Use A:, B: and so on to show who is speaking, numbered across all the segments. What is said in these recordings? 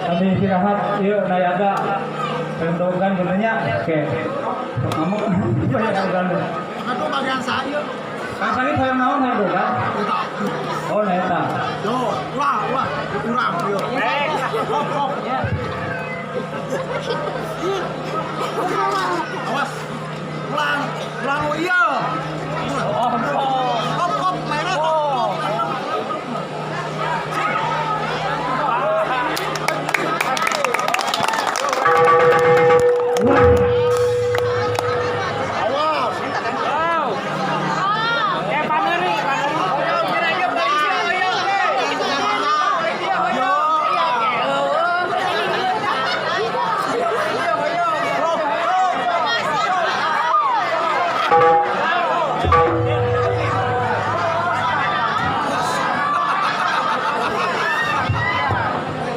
A: kami istirahat yuk nayaga pendogan sebenarnya oke kamu banyak organ
B: Itu bagian saya.
A: kan tadi saya naon pendogan oh neta
B: Yo, wah, kurang yo. Hop. Awas. Pulang oh iya. Hop, mainnya hop.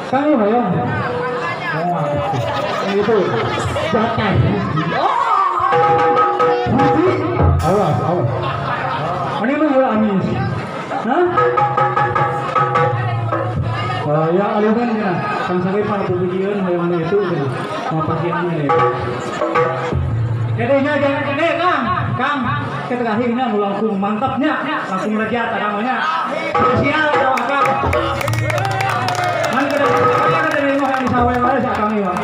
A: kami belum itu jangan awas ini mah amis hah ya aliran ya kang sampai para pembelian yang itu mau pasiennya ya jadinya jangan gede kang kita akhirnya langsung mantapnya langsung lejat namanya spesial kang mana kita dari mau kami sawah saat kami bang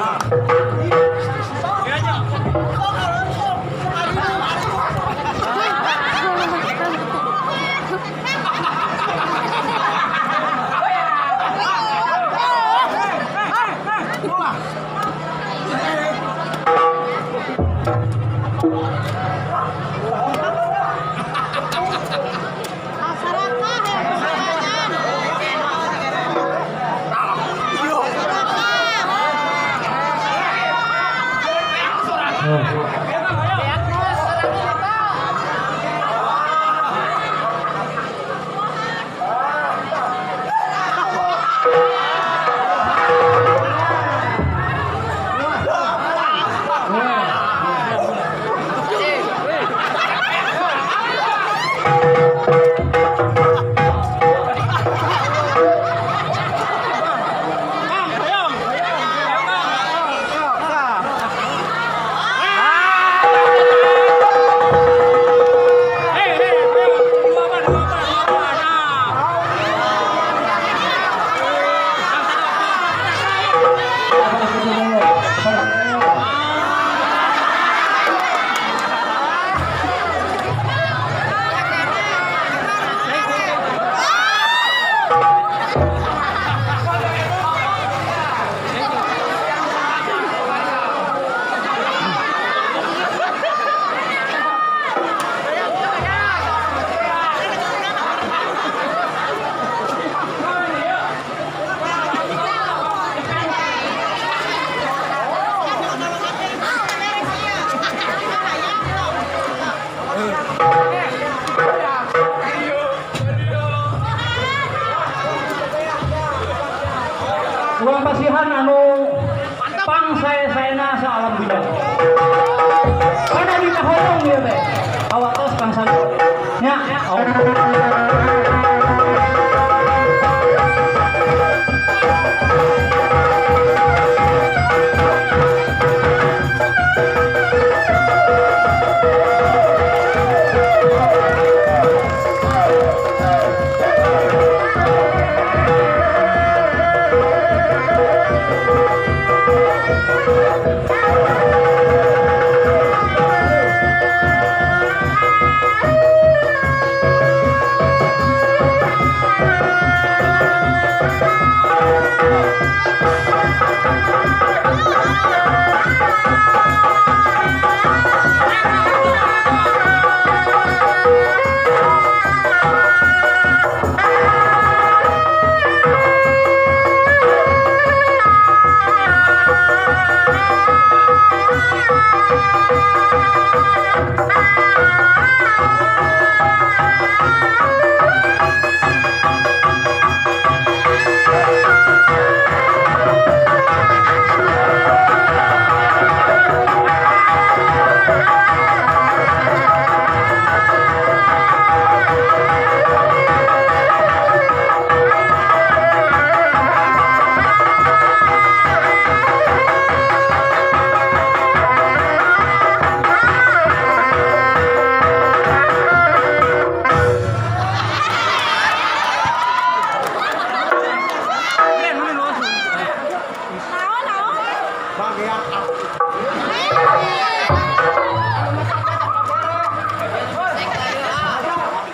A: uang pasihan anu pang saya nasa alam bidang karena di kahorong dia teh awak tos pang saya nya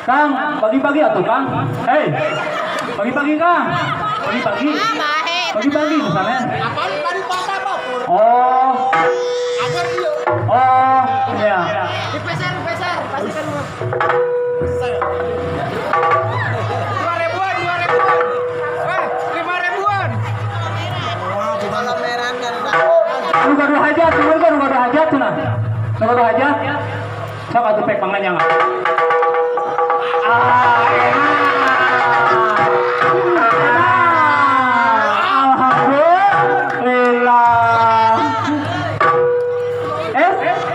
A: Kang, bagi-bagi atuh Kang. Hei, bagi-bagi Kang. Bagi-bagi. Bagi-bagi misalnya.
B: Apaan tadi patah apa?
A: Oh,
B: Agar iya.
A: oh, iya.
B: Dipeser, pastikan lu. Saya.
C: 2 ribuan. 5 ribuan.
B: Wah, gimana merah kan?
A: Lu gaduh hajat, lu gaduh hajat cenah. Nu gaduh hajat. Sok atuh pek panganyang. Ah, alhamdulillah.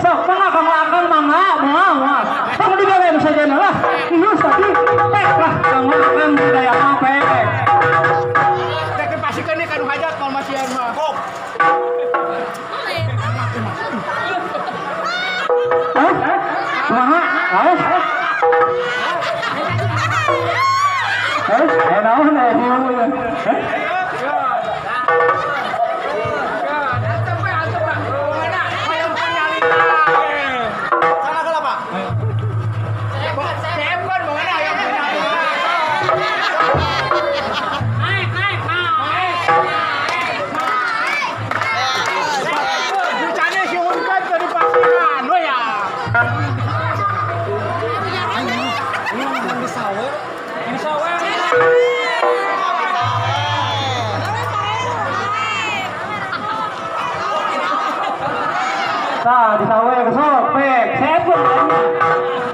A: Sok mangga kamu akan mangga. Kamu digawé saja lah. Iya tadi pek lah kamu akan budaya apa pek.
C: Udah kepastikan nih kan hajat kalau masih mah.
A: Hah? Kumaha? Aos. Naon hiu.
B: Sana kalau Pak?
A: Tah disawe sok pek sepun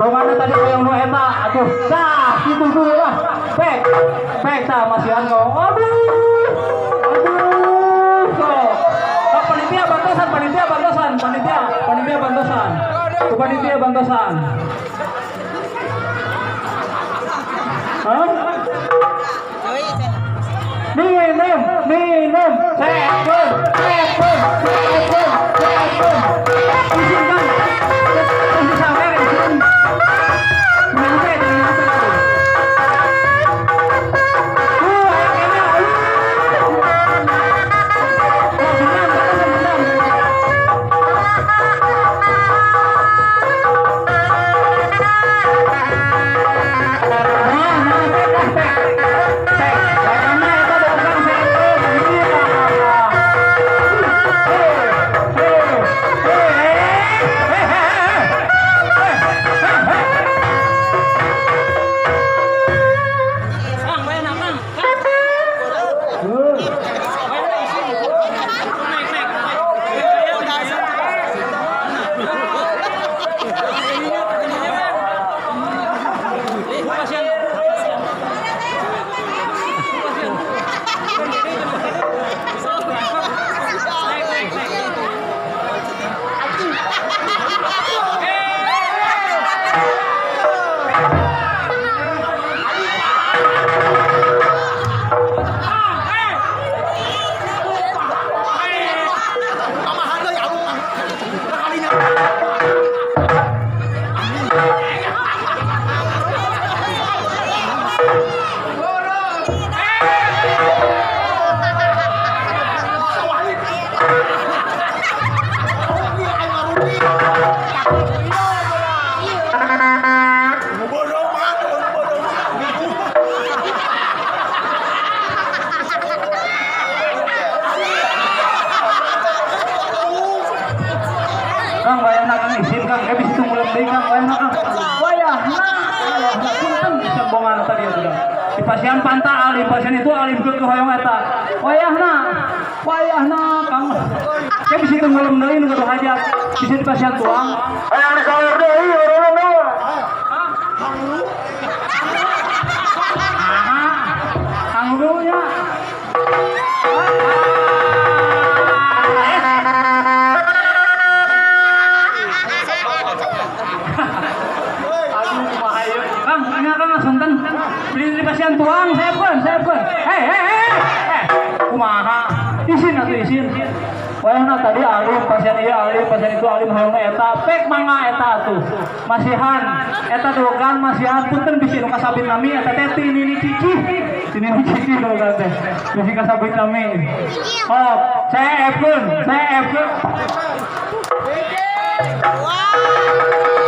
A: bagaimana tadi yang nu eta atuh tah kitu dulu lah pek tah masihan kau aduh sok sok panitia bantosan tu panitia bantosan hah minum sepun izinkan izin sampai izin nyampe Kang wayahna Kang izin Kang bisa itu mulai deui Kang wayahna Kang wayahna punten sembongan tadi sudah di pasien panta alim pasien itu alim ke hoyong eta wayahna Kang bisa itu mulai deui nu kudu hajat bisa di pasien tuang hayang disawer deui urang Kang dulunya beli pasien tuang, saya pun. Kumaha? Izin atuh izin. Wayahna tadi alim, pasien itu alim hayang eta, pek mangga eta atuh. Masihan, eta dogan masihan punten bisi nu kasabit nami eta teh tinini cici dogan teh. Bisi kasabit nami. Oh, saya F pun.
D: Wow.